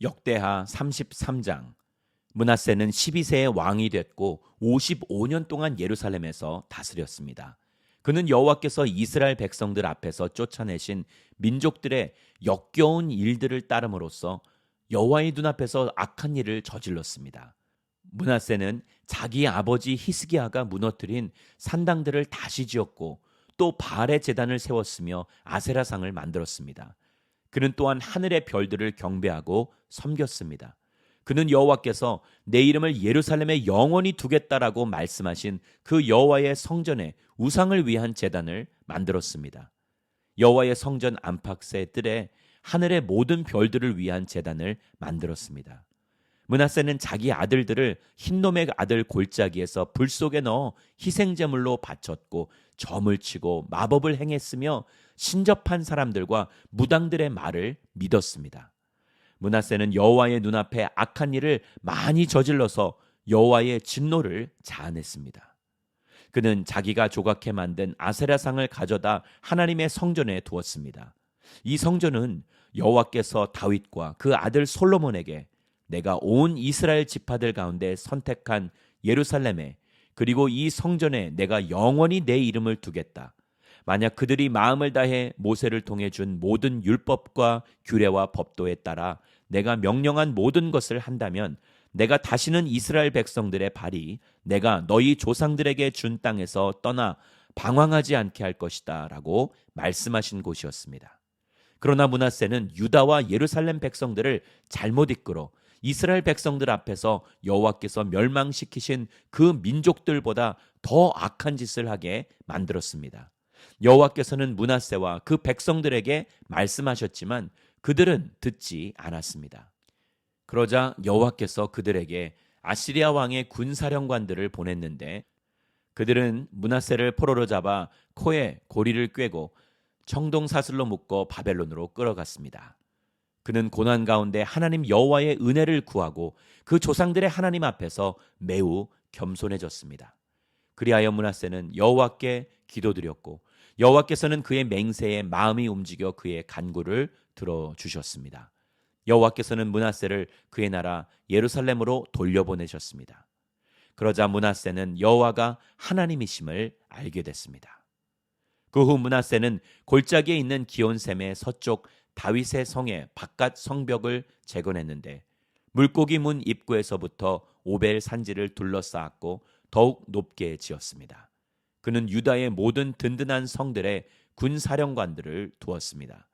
역대하 33장. 므낫세는 12세의 왕이 됐고 55년 동안 예루살렘에서 다스렸습니다. 그는 여호와께서 이스라엘 백성들 앞에서 쫓아내신 민족들의 역겨운 일들을 따름으로써 여호와의 눈앞에서 악한 일을 저질렀습니다. 므낫세는 자기 아버지 히스기야가 무너뜨린 산당들을 다시 지었고 또 바알의 제단을 세웠으며 아세라상을 만들었습니다. 그는 또한 하늘의 별들을 경배하고 섬겼습니다. 그는 여호와께서 내 이름을 예루살렘에 영원히 두겠다라고 말씀하신 그 여호와의 성전에 우상을 위한 제단을 만들었습니다. 여호와의 성전 안팎의 뜰에 하늘의 모든 별들을 위한 제단을 만들었습니다. 므낫세는 자기 아들들을 흰놈의 아들 골짜기에서 불 속에 넣어 희생제물로 바쳤고 점을 치고 마법을 행했으며 신접한 사람들과 무당들의 말을 믿었습니다. 므낫세는 여호와의 눈앞에 악한 일을 많이 저질러서 여호와의 진노를 자아냈습니다. 그는 자기가 조각해 만든 아세라상을 가져다 하나님의 성전에 두었습니다. 이 성전은 여호와께서 다윗과 그 아들 솔로몬에게 내가 온 이스라엘 지파들 가운데 선택한 예루살렘에 그리고 이 성전에 내가 영원히 내 이름을 두겠다. 만약 그들이 마음을 다해 모세를 통해 준 모든 율법과 규례와 법도에 따라 내가 명령한 모든 것을 한다면 내가 다시는 이스라엘 백성들의 발이 내가 너희 조상들에게 준 땅에서 떠나 방황하지 않게 할 것이다 라고 말씀하신 곳이었습니다. 그러나 므낫세는 유다와 예루살렘 백성들을 잘못 이끌어 이스라엘 백성들 앞에서 여호와께서 멸망시키신 그 민족들보다 더 악한 짓을 하게 만들었습니다. 여호와께서는 므낫세와 그 백성들에게 말씀하셨지만 그들은 듣지 않았습니다. 그러자 여호와께서 그들에게 아시리아 왕의 군사령관들을 보냈는데 그들은 므낫세를 포로로 잡아 코에 고리를 꿰고 청동사슬로 묶어 바벨론으로 끌어갔습니다. 그는 고난 가운데 하나님 여호와의 은혜를 구하고 그 조상들의 하나님 앞에서 매우 겸손해졌습니다. 그리하여 므낫세는 여호와께 기도드렸고 여호와께서는 그의 맹세에 마음이 움직여 그의 간구를 들어주셨습니다. 여호와께서는 므낫세를 그의 나라 예루살렘으로 돌려보내셨습니다. 그러자 므낫세는 여호와가 하나님이심을 알게 됐습니다. 그 후 므낫세는 골짜기에 있는 기온샘의 서쪽 다윗의 성의 바깥 성벽을 재건했는데 물고기 문 입구에서부터 오벨 산지를 둘러싸았고 더욱 높게 지었습니다. 그는 유다의 모든 든든한 성들에 군사령관들을 두었습니다.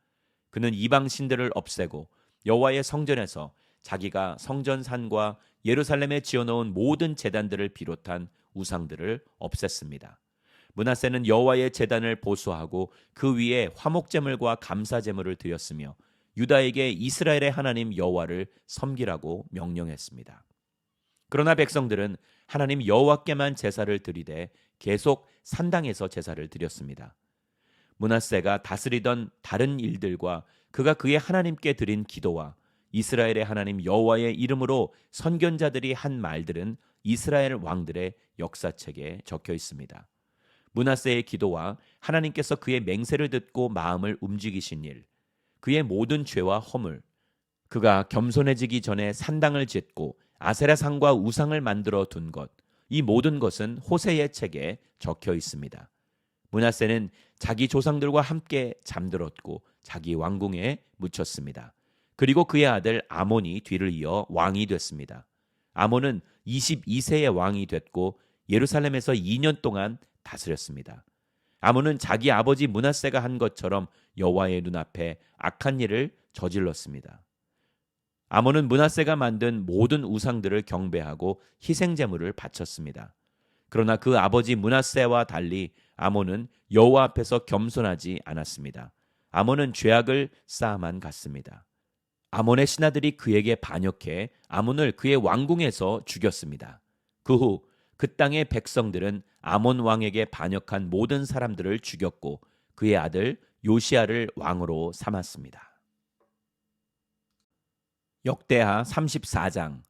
그는 이방 신들을 없애고 여호와의 성전에서 자기가 성전산과 예루살렘에 지어놓은 모든 제단들을 비롯한 우상들을 없앴습니다. 므낫세는 여호와의 제단을 보수하고 그 위에 화목제물과 감사제물을 드렸으며 유다에게 이스라엘의 하나님 여호와를 섬기라고 명령했습니다. 그러나 백성들은 하나님 여호와께만 제사를 드리되 계속 산당에서 제사를 드렸습니다. 므낫세가 다스리던 다른 일들과 그가 그의 하나님께 드린 기도와 이스라엘의 하나님 여호와의 이름으로 선견자들이 한 말들은 이스라엘 왕들의 역사책에 적혀 있습니다. 므낫세의 기도와 하나님께서 그의 맹세를 듣고 마음을 움직이신 일, 그의 모든 죄와 허물, 그가 겸손해지기 전에 산당을 짓고 아세라상과 우상을 만들어 둔 것, 이 모든 것은 호세의 책에 적혀 있습니다. 므낫세는 자기 조상들과 함께 잠들었고 자기 왕궁에 묻혔습니다. 그리고 그의 아들 아몬이 뒤를 이어 왕이 됐습니다. 아몬은 22세의 왕이 됐고 예루살렘에서 2년 동안 다스렸습니다. 아몬은 자기 아버지 므낫세가 한 것처럼 여호와의 눈앞에 악한 일을 저질렀습니다. 아몬은 므낫세가 만든 모든 우상들을 경배하고 희생제물을 바쳤습니다. 그러나 그 아버지 므낫세와 달리 아몬은 여호와 앞에서 겸손하지 않았습니다. 아몬은 죄악을 쌓아만 갔습니다. 아몬의 신하들이 그에게 반역해 아몬을 그의 왕궁에서 죽였습니다. 그 후 그 땅의 백성들은 아몬 왕에게 반역한 모든 사람들을 죽였고 그의 아들 요시야를 왕으로 삼았습니다. 역대하 34장.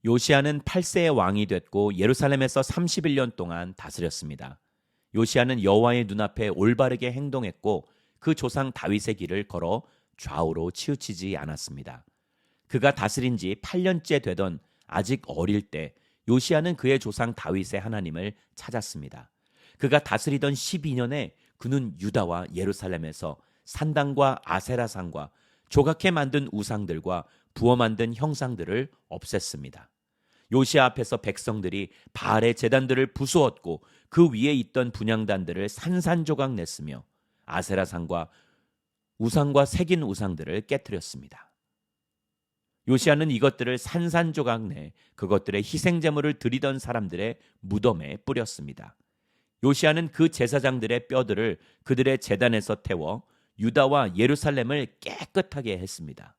요시야는 8세의 왕이 됐고 예루살렘에서 31년 동안 다스렸습니다. 요시야는 여호와의 눈앞에 올바르게 행동했고 그 조상 다윗의 길을 걸어 좌우로 치우치지 않았습니다. 그가 다스린 지 8년째 되던 아직 어릴 때 요시야는 그의 조상 다윗의 하나님을 찾았습니다. 그가 다스리던 12년에 그는 유다와 예루살렘에서 산당과 아세라상과 조각해 만든 우상들과 부어 만든 형상들을 없앴습니다. 요시야 앞에서 백성들이 바알의 제단들을 부수었고 그 위에 있던 분향단들을 산산조각 냈으며 아세라상과 우상과 새긴 우상들을 깨뜨렸습니다. 요시야는 이것들을 산산조각 내 그것들의 희생제물을 드리던 사람들의 무덤에 뿌렸습니다. 요시야는 그 제사장들의 뼈들을 그들의 제단에서 태워 유다와 예루살렘을 깨끗하게 했습니다.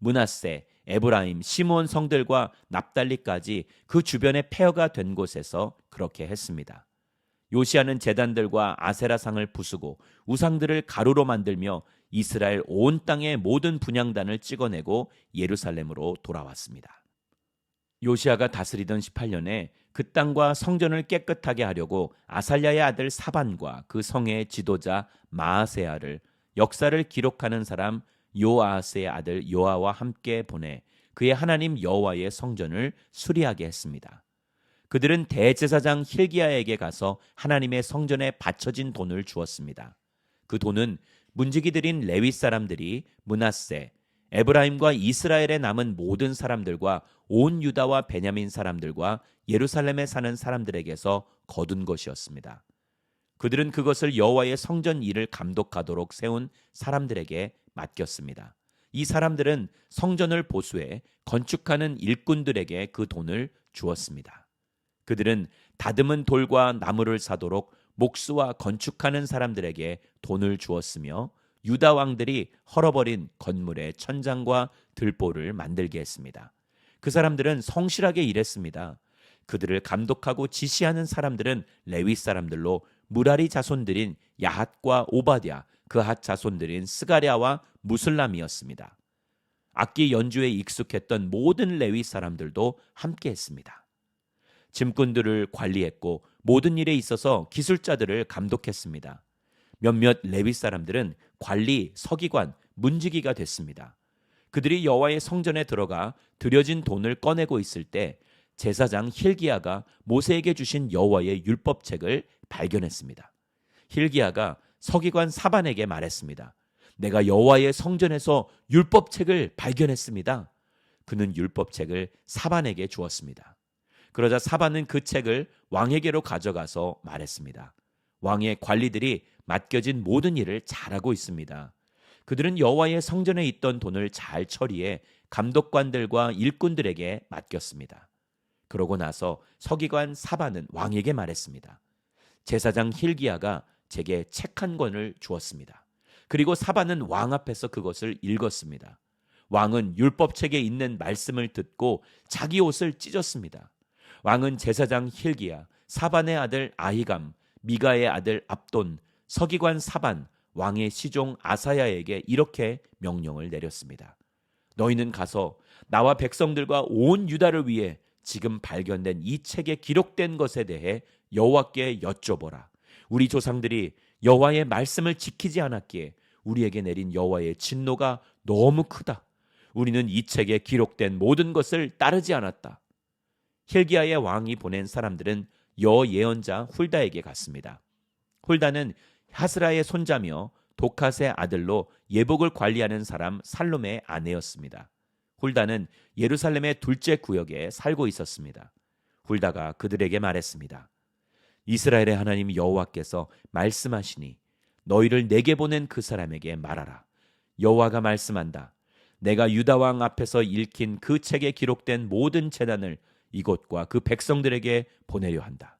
므낫세, 에브라임, 시므온 성들과 납달리까지 그 주변의 폐허가 된 곳에서 그렇게 했습니다. 요시야는 제단들과 아세라상을 부수고 우상들을 가루로 만들며 이스라엘 온 땅의 모든 분향단을 찍어내고 예루살렘으로 돌아왔습니다. 요시야가 다스리던 18년에 그 땅과 성전을 깨끗하게 하려고 아살랴의 아들 사반과 그 성의 지도자 마아세야를 역사를 기록하는 사람 요아스의 아들 요아와 함께 보내 그의 하나님 여호와의 성전을 수리하게 했습니다. 그들은 대제사장 힐기야에게 가서 하나님의 성전에 바쳐진 돈을 주었습니다. 그 돈은 문지기들인 레위 사람들이 므낫세, 에브라임과 이스라엘에 남은 모든 사람들과 온 유다와 베냐민 사람들과 예루살렘에 사는 사람들에게서 거둔 것이었습니다. 그들은 그것을 여호와의 성전 일을 감독하도록 세운 사람들에게 맡겼습니다. 이 사람들은 성전을 보수해 건축하는 일꾼들에게 그 돈을 주었습니다. 그들은 다듬은 돌과 나무를 사도록 목수와 건축하는 사람들에게 돈을 주었으며 유다 왕들이 헐어버린 건물의 천장과 들보를 만들게 했습니다. 그 사람들은 성실하게 일했습니다. 그들을 감독하고 지시하는 사람들은 레위 사람들로 무라리 자손들인 야핫과 오바댜, 그핫 자손들인 스가랴와 무슬람이었습니다. 악기 연주에 익숙했던 모든 레위 사람들도 함께했습니다. 짐꾼들을 관리했고 모든 일에 있어서 기술자들을 감독했습니다. 몇몇 레위 사람들은 관리, 서기관, 문지기가 됐습니다. 그들이 여호와의 성전에 들어가 들여진 돈을 꺼내고 있을 때 제사장 힐기야가 모세에게 주신 여호와의 율법책을 발견했습니다. 힐기야가 서기관 사반에게 말했습니다. 내가 여호와의 성전에서 율법책을 발견했습니다. 그는 율법책을 사반에게 주었습니다. 그러자 사반은 그 책을 왕에게로 가져가서 말했습니다. 왕의 관리들이 맡겨진 모든 일을 잘하고 있습니다. 그들은 여호와의 성전에 있던 돈을 잘 처리해 감독관들과 일꾼들에게 맡겼습니다. 그러고 나서 서기관 사반은 왕에게 말했습니다. 제사장 힐기야가 제게 책 한 권을 주었습니다. 그리고 사반은 왕 앞에서 그것을 읽었습니다. 왕은 율법책에 있는 말씀을 듣고 자기 옷을 찢었습니다. 왕은 제사장 힐기야, 사반의 아들 아히감, 미가의 아들 압돈, 서기관 사반, 왕의 시종 아사야에게 이렇게 명령을 내렸습니다. 너희는 가서 나와 백성들과 온 유다를 위해 지금 발견된 이 책에 기록된 것에 대해 여호와께 여쭤보라. 우리 조상들이 여호와의 말씀을 지키지 않았기에 우리에게 내린 여호와의 진노가 너무 크다. 우리는 이 책에 기록된 모든 것을 따르지 않았다. 힐기야의 왕이 보낸 사람들은 여예언자 훌다에게 갔습니다. 훌다는 하스라의 손자며 도캇의 아들로 예복을 관리하는 사람 살룸의 아내였습니다. 훌다는 예루살렘의 둘째 구역에 살고 있었습니다. 훌다가 그들에게 말했습니다. 이스라엘의 하나님 여호와께서 말씀하시니 너희를 내게 보낸 그 사람에게 말하라. 여호와가 말씀한다. 내가 유다 왕 앞에서 읽힌 그 책에 기록된 모든 재단을 이곳과 그 백성들에게 보내려 한다.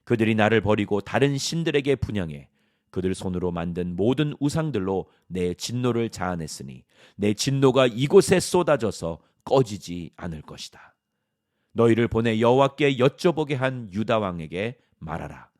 그들이 나를 버리고 다른 신들에게 분향해 그들 손으로 만든 모든 우상들로 내 진노를 자아냈으니 내 진노가 이곳에 쏟아져서 꺼지지 않을 것이다. 너희를 보내 여호와께 여쭤보게 한 유다 왕에게 말하라.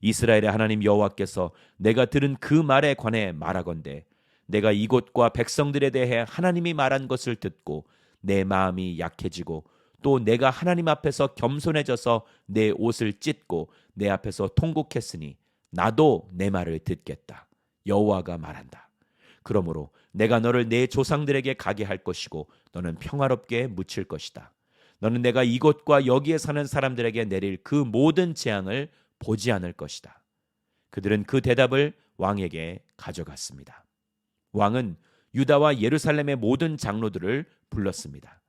이스라엘의 하나님 여호와께서 내가 들은 그 말에 관해 말하건대 내가 이곳과 백성들에 대해 하나님이 말한 것을 듣고 내 마음이 약해지고 또 내가 하나님 앞에서 겸손해져서 내 옷을 찢고 내 앞에서 통곡했으니 나도 내 말을 듣겠다. 여호와가 말한다. 그러므로 내가 너를 내 조상들에게 가게 할 것이고 너는 평화롭게 묻힐 것이다. 너는 내가 이곳과 여기에 사는 사람들에게 내릴 그 모든 재앙을 보지 않을 것이다. 그들은 그 대답을 왕에게 가져갔습니다. 왕은 유다와 예루살렘의 모든 장로들을 불렀습니다.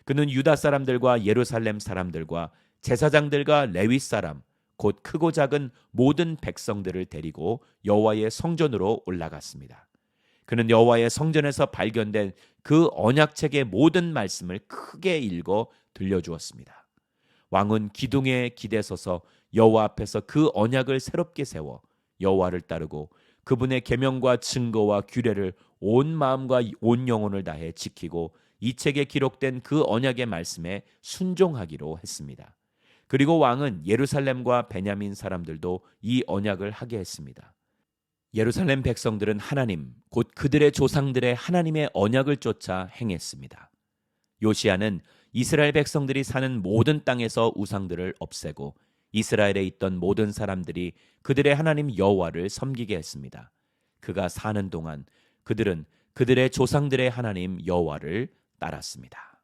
그는 유다 사람들과 예루살렘 사람들과 제사장들과 레위 사람, 곧 크고 작은 모든 백성들을 데리고 여호와의 성전으로 올라갔습니다. 그는 여호와의 성전에서 발견된 그 언약책의 모든 말씀을 크게 읽어 들려주었습니다. 왕은 기둥에 기대 서서 여호와 앞에서 그 언약을 새롭게 세워 여호와를 따르고 그분의 계명과 증거와 규례를 온 마음과 온 영혼을 다해 지키고 이 책에 기록된 그 언약의 말씀에 순종하기로 했습니다. 그리고 왕은 예루살렘과 베냐민 사람들도 이 언약을 하게 했습니다. 예루살렘 백성들은 하나님, 곧 그들의 조상들의 하나님의 언약을 쫓아 행했습니다. 요시야는 이스라엘 백성들이 사는 모든 땅에서 우상들을 없애고 이스라엘에 있던 모든 사람들이 그들의 하나님 여호와를 섬기게 했습니다. 그가 사는 동안 그들은 그들의 조상들의 하나님 여호와를 따랐습니다.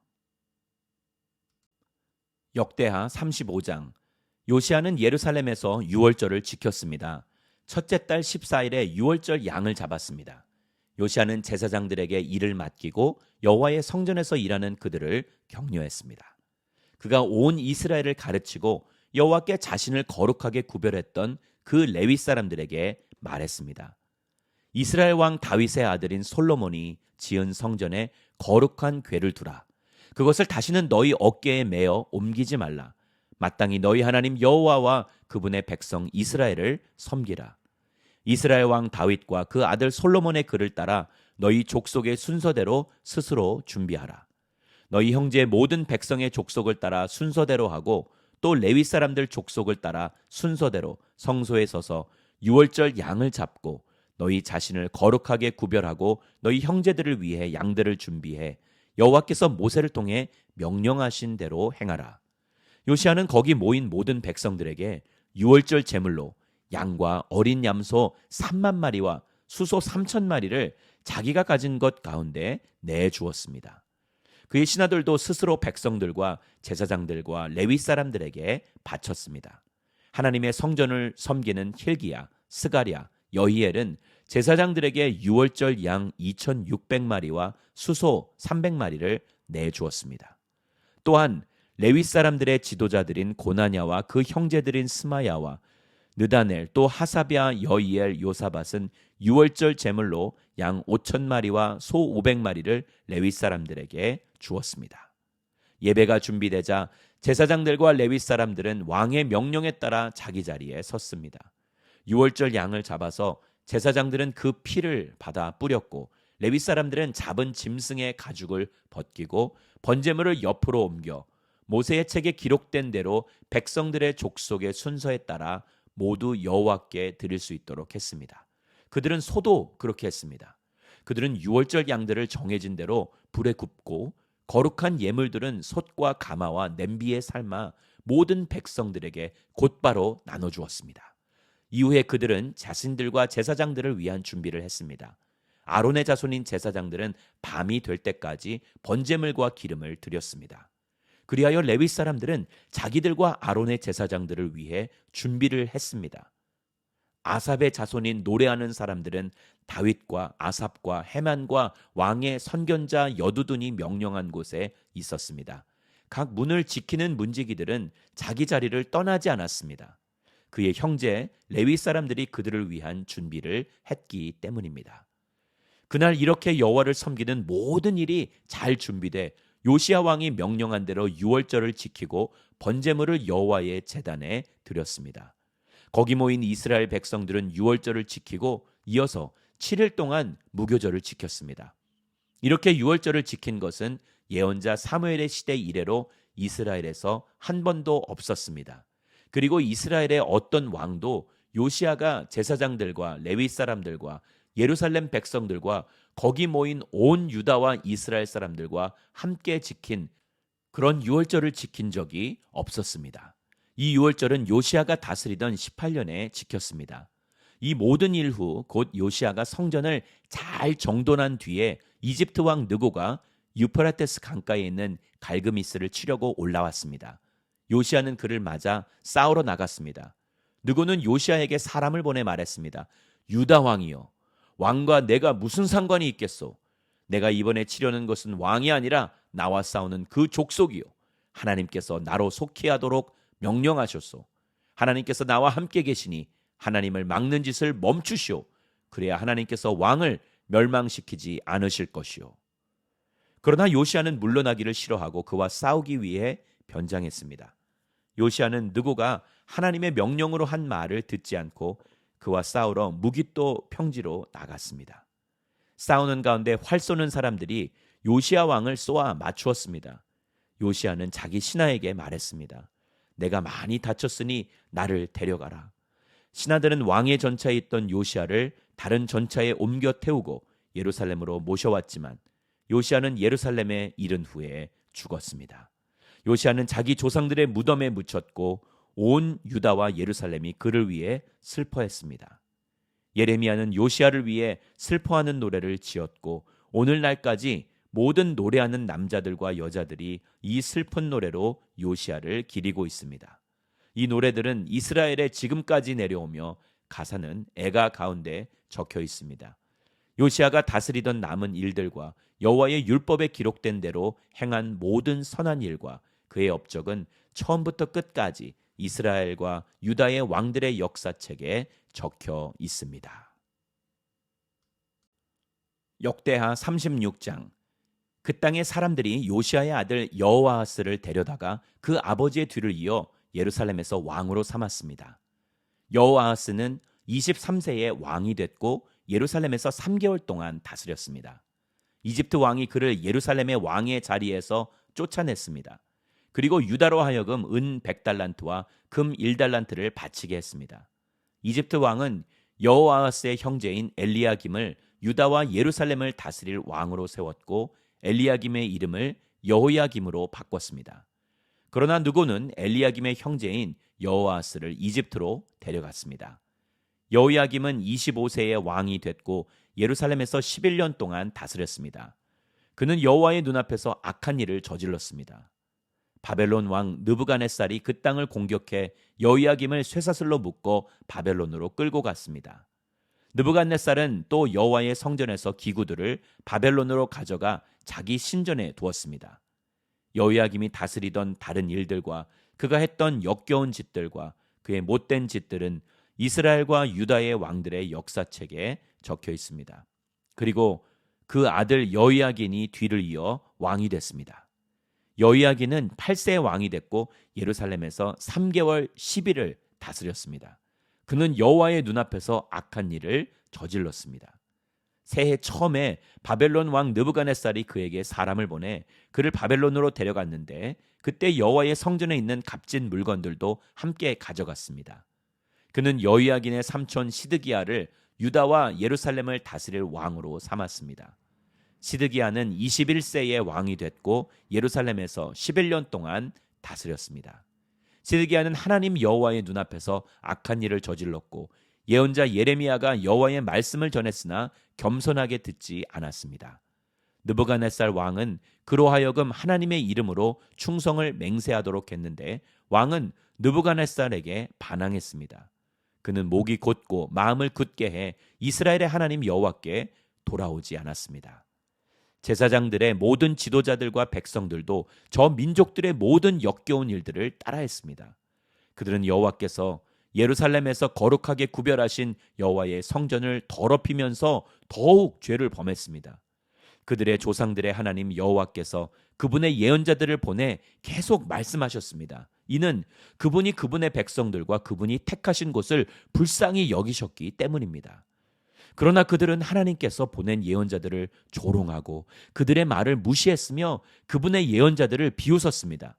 역대하 35장. 요시야는 예루살렘에서 유월절을 지켰습니다. 첫째 달 14일에 유월절 양을 잡았습니다. 요시야는 제사장들에게 일을 맡기고 여호와의 성전에서 일하는 그들을 격려했습니다. 그가 온 이스라엘을 가르치고 여호와께 자신을 거룩하게 구별했던 그 레위 사람들에게 말했습니다. 이스라엘 왕 다윗의 아들인 솔로몬이 지은 성전에 거룩한 궤를 두라. 그것을 다시는 너희 어깨에 메어 옮기지 말라. 마땅히 너희 하나님 여호와와 그분의 백성 이스라엘을 섬기라. 이스라엘 왕 다윗과 그 아들 솔로몬의 글을 따라 너희 족속의 순서대로 스스로 준비하라. 너희 형제 모든 백성의 족속을 따라 순서대로 하고 또 레위 사람들 족속을 따라 순서대로 성소에 서서 유월절 양을 잡고 너희 자신을 거룩하게 구별하고 너희 형제들을 위해 양들을 준비해 여호와께서 모세를 통해 명령하신 대로 행하라. 요시야는 거기 모인 모든 백성들에게 유월절 제물로 양과 어린 염소 3만 마리와 수소 3천 마리를 자기가 가진 것 가운데 내주었습니다. 그의 신하들도 스스로 백성들과 제사장들과 레위 사람들에게 바쳤습니다. 하나님의 성전을 섬기는 힐기야, 스가랴, 여히엘은 제사장들에게 유월절 양 2,600마리와 수소 300마리를 내주었습니다. 또한 레위 사람들의 지도자들인 고나냐와 그 형제들인 스마야와 느다넬 또 하사비아 여이엘 요사밧은 유월절 제물로 양 5,000마리와 소 500마리를 레위 사람들에게 주었습니다. 예배가 준비되자 제사장들과 레위 사람들은 왕의 명령에 따라 자기 자리에 섰습니다. 유월절 양을 잡아서 제사장들은 그 피를 받아 뿌렸고 레위 사람들은 잡은 짐승의 가죽을 벗기고 번제물을 옆으로 옮겨 모세의 책에 기록된 대로 백성들의 족속의 순서에 따라 모두 여호와께 드릴 수 있도록 했습니다. 그들은 소도 그렇게 했습니다. 그들은 유월절 양들을 정해진 대로 불에 굽고 거룩한 예물들은 솥과 가마와 냄비에 삶아 모든 백성들에게 곧바로 나눠주었습니다. 이후에 그들은 자신들과 제사장들을 위한 준비를 했습니다. 아론의 자손인 제사장들은 밤이 될 때까지 번제물과 기름을 드렸습니다. 그리하여 레위 사람들은 자기들과 아론의 제사장들을 위해 준비를 했습니다. 아삽의 자손인 노래하는 사람들은 다윗과 아삽과 헤만과 왕의 선견자 여두둔이 명령한 곳에 있었습니다. 각 문을 지키는 문지기들은 자기 자리를 떠나지 않았습니다. 그의 형제 레위 사람들이 그들을 위한 준비를 했기 때문입니다. 그날 이렇게 여호와를 섬기는 모든 일이 잘 준비돼 요시야 왕이 명령한 대로 유월절을 지키고 번제물을 여호와의 제단에 드렸습니다. 거기 모인 이스라엘 백성들은 유월절을 지키고 이어서 7일 동안 무교절을 지켰습니다. 이렇게 유월절을 지킨 것은 예언자 사무엘의 시대 이래로 이스라엘에서 한 번도 없었습니다. 그리고 이스라엘의 어떤 왕도 요시야가 제사장들과 레위 사람들과 예루살렘 백성들과 거기 모인 온 유다와 이스라엘 사람들과 함께 지킨 그런 유월절을 지킨 적이 없었습니다. 이 유월절은 요시야가 다스리던 18년에 지켰습니다. 이 모든 일 후 곧 요시아가 성전을 잘 정돈한 뒤에 이집트 왕 느고가 유프라테스 강가에 있는 갈그미스를 치려고 올라왔습니다. 요시아는 그를 맞아 싸우러 나갔습니다. 느고는 요시아에게 사람을 보내 말했습니다. 유다 왕이여, 왕과 내가 무슨 상관이 있겠소? 내가 이번에 치려는 것은 왕이 아니라 나와 싸우는 그 족속이요. 하나님께서 나로 속히하도록 명령하셨소. 하나님께서 나와 함께 계시니 하나님을 막는 짓을 멈추시오. 그래야 하나님께서 왕을 멸망시키지 않으실 것이요. 그러나 요시아는 물러나기를 싫어하고 그와 싸우기 위해 변장했습니다. 요시아는 느고가 하나님의 명령으로 한 말을 듣지 않고 그와 싸우러 무깃도 평지로 나갔습니다. 싸우는 가운데 활 쏘는 사람들이 요시아 왕을 쏘아 맞추었습니다. 요시아는 자기 신하에게 말했습니다. 내가 많이 다쳤으니 나를 데려가라. 신하들은 왕의 전차에 있던 요시아를 다른 전차에 옮겨 태우고 예루살렘으로 모셔왔지만 요시아는 예루살렘에 이른 후에 죽었습니다. 요시아는 자기 조상들의 무덤에 묻혔고 온 유다와 예루살렘이 그를 위해 슬퍼했습니다. 예레미야는 요시아를 위해 슬퍼하는 노래를 지었고 오늘날까지 모든 노래하는 남자들과 여자들이 이 슬픈 노래로 요시아를 기리고 있습니다. 이 노래들은 이스라엘에 지금까지 내려오며 가사는 애가 가운데 적혀 있습니다. 요시아가 다스리던 남은 일들과 여호와의 율법에 기록된 대로 행한 모든 선한 일과 그의 업적은 처음부터 끝까지 이스라엘과 유다의 왕들의 역사책에 적혀 있습니다. 역대하 36장. 그 땅의 사람들이 요시아의 아들 여호아하스를 데려다가 그 아버지의 뒤를 이어 예루살렘에서 왕으로 삼았습니다. 여호아하스는 23세에 왕이 됐고 예루살렘에서 3개월 동안 다스렸습니다. 이집트 왕이 그를 예루살렘의 왕의 자리에서 쫓아냈습니다. 그리고 유다로 하여금 은 100달란트와 금 1달란트를 바치게 했습니다. 이집트 왕은 여호아하스의 형제인 엘리야김을 유다와 예루살렘을 다스릴 왕으로 세웠고 엘리야김의 이름을 여호야김으로 바꿨습니다. 그러나 느고는 엘리야김의 형제인 여호아하스를 이집트로 데려갔습니다. 여호야김은 25세에 왕이 됐고 예루살렘에서 11년 동안 다스렸습니다. 그는 여호와의 눈앞에서 악한 일을 저질렀습니다. 바벨론 왕 느부갓네살이 그 땅을 공격해 여호야김을 쇠사슬로 묶어 바벨론으로 끌고 갔습니다. 느부갓네살은 또 여호와의 성전에서 기구들을 바벨론으로 가져가 자기 신전에 두었습니다. 여호야김이 다스리던 다른 일들과 그가 했던 역겨운 짓들과 그의 못된 짓들은 이스라엘과 유다의 왕들의 역사책에 적혀 있습니다. 그리고 그 아들 여호야긴이 뒤를 이어 왕이 됐습니다. 여호야긴은 8세의 왕이 됐고 예루살렘에서 3개월 10일을 다스렸습니다. 그는 여호와의 눈앞에서 악한 일을 저질렀습니다. 새해 처음에 바벨론 왕 느부갓네살이 그에게 사람을 보내 그를 바벨론으로 데려갔는데 그때 여호와의 성전에 있는 값진 물건들도 함께 가져갔습니다. 그는 여호야긴의 삼촌 시드기야를 유다와 예루살렘을 다스릴 왕으로 삼았습니다. 시드기야는 21세에 왕이 됐고 예루살렘에서 11년 동안 다스렸습니다. 시드기야는 하나님 여호와의 눈앞에서 악한 일을 저질렀고 예언자 예레미야가 여호와의 말씀을 전했으나 겸손하게 듣지 않았습니다. 느부갓네살 왕은 그로 하여금 하나님의 이름으로 충성을 맹세하도록 했는데 왕은 느부갓네살에게 반항했습니다. 그는 목이 곧고 마음을 굳게 해 이스라엘의 하나님 여호와께 돌아오지 않았습니다. 제사장들의 모든 지도자들과 백성들도 저 민족들의 모든 역겨운 일들을 따라했습니다. 그들은 여호와께서 예루살렘에서 거룩하게 구별하신 여호와의 성전을 더럽히면서 더욱 죄를 범했습니다. 그들의 조상들의 하나님 여호와께서 그분의 예언자들을 보내 계속 말씀하셨습니다. 이는 그분이 그분의 백성들과 그분이 택하신 곳을 불쌍히 여기셨기 때문입니다. 그러나 그들은 하나님께서 보낸 예언자들을 조롱하고 그들의 말을 무시했으며 그분의 예언자들을 비웃었습니다.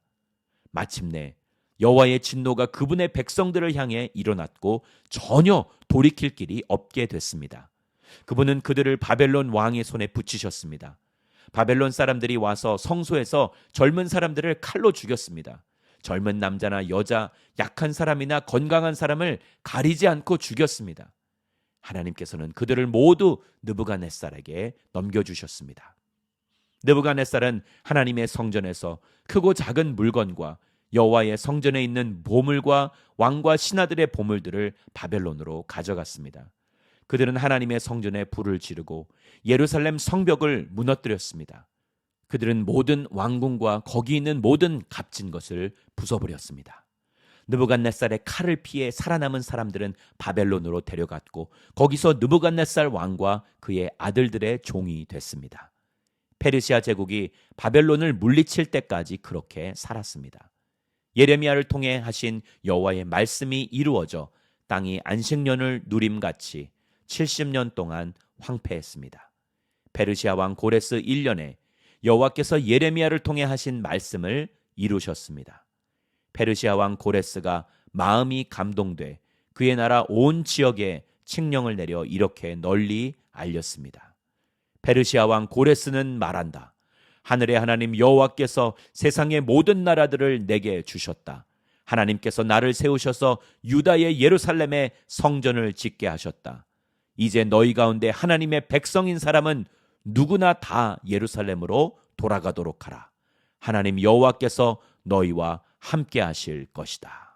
마침내 여호와의 진노가 그분의 백성들을 향해 일어났고 전혀 돌이킬 길이 없게 됐습니다. 그분은 그들을 바벨론 왕의 손에 붙이셨습니다. 바벨론 사람들이 와서 성소에서 젊은 사람들을 칼로 죽였습니다. 젊은 남자나 여자, 약한 사람이나 건강한 사람을 가리지 않고 죽였습니다. 하나님께서는 그들을 모두 느부갓네살에게 넘겨주셨습니다. 느부갓네살은 하나님의 성전에서 크고 작은 물건과 여호와의 성전에 있는 보물과 왕과 신하들의 보물들을 바벨론으로 가져갔습니다. 그들은 하나님의 성전에 불을 지르고 예루살렘 성벽을 무너뜨렸습니다. 그들은 모든 왕궁과 거기 있는 모든 값진 것을 부숴버렸습니다. 느부갓네살의 칼을 피해 살아남은 사람들은 바벨론으로 데려갔고 거기서 느부갓네살 왕과 그의 아들들의 종이 됐습니다. 페르시아 제국이 바벨론을 물리칠 때까지 그렇게 살았습니다. 예레미야를 통해 하신 여호와의 말씀이 이루어져 땅이 안식년을 누림같이 70년 동안 황폐했습니다. 페르시아 왕 고레스 1년에 여호와께서 예레미야를 통해 하신 말씀을 이루셨습니다. 페르시아 왕 고레스가 마음이 감동돼 그의 나라 온 지역에 칙령을 내려 이렇게 널리 알렸습니다. 페르시아 왕 고레스는 말한다. 하늘의 하나님 여호와께서 세상의 모든 나라들을 내게 주셨다. 하나님께서 나를 세우셔서 유다의 예루살렘에 성전을 짓게 하셨다. 이제 너희 가운데 하나님의 백성인 사람은 누구나 다 예루살렘으로 돌아가도록 하라. 하나님 여호와께서 너희와 함께 하실 것이다.